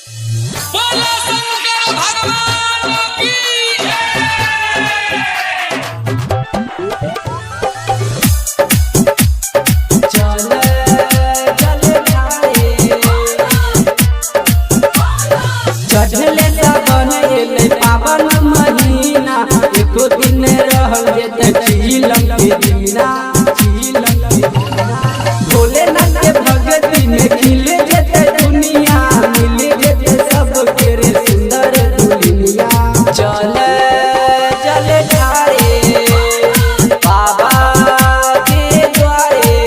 बोलो शंकर भगवान की जय। चढ़ले सावन एले पावन महीना, एको दिन रहल जेते चीलम के दीना। भोलेनाथ के भगती में खिल जेते दुनिया, मिल जेते सबके रे सुंदर दुनिया। चले चले ढारे बाबा के द्वारे,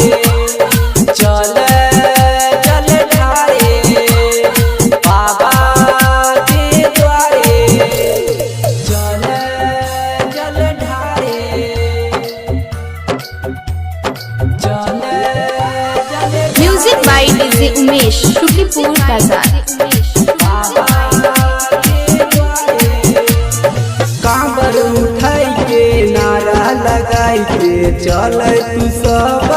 चले चले ढारे बाबा के द्वारे, चले चले ढारे, चले चले music by DJ Umesh, Shukripur बाजार। कांवर उठाई के नारा लगाई के चले तू सब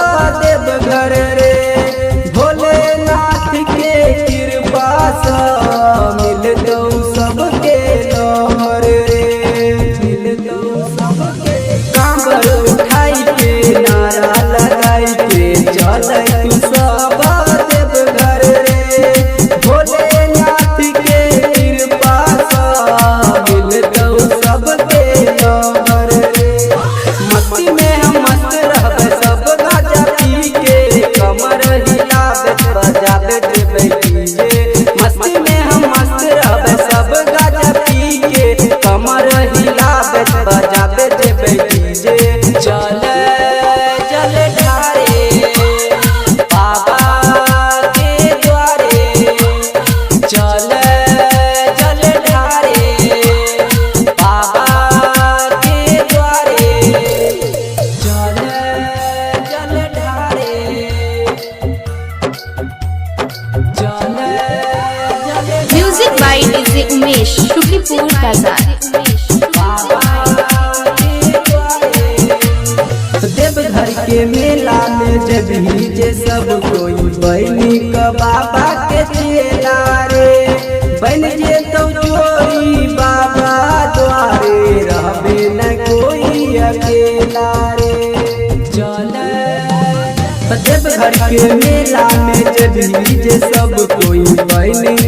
देवघर रे। भोलेनाथ के कृपा से मिल दो सबके लहर रे, मिल दो सबके। कांवर उठाई के नारा लगाई के चले तू सब देवघर रे। भोलेनाथ के कृपा से मिल दो सबके लहर रे। मस्ती में हम मस्त रहबे सब गाजा पी के, कमर हिलाबे बजाबे देबे डीजे। मस्ती में हम मस्त रहबे सब गाजा पी के, कमर हिलाबे बजाबे देबे डीजे। चले चले ढारे बाबा के द्वारे, चले चले ढारे बाबा के द्वारे, चले चले ढारे, चले चले music by DJ Umesh, Shukripur बाजार। देवघर के मेला में जब ही जे सब कोई बहनी का बाबा के चेला रे। बन जे तो चोरी बाबा द्वारे, रहबे न कोई अकेला रे। चले देवघर के मेला में जब ही जे सब कोई बहनी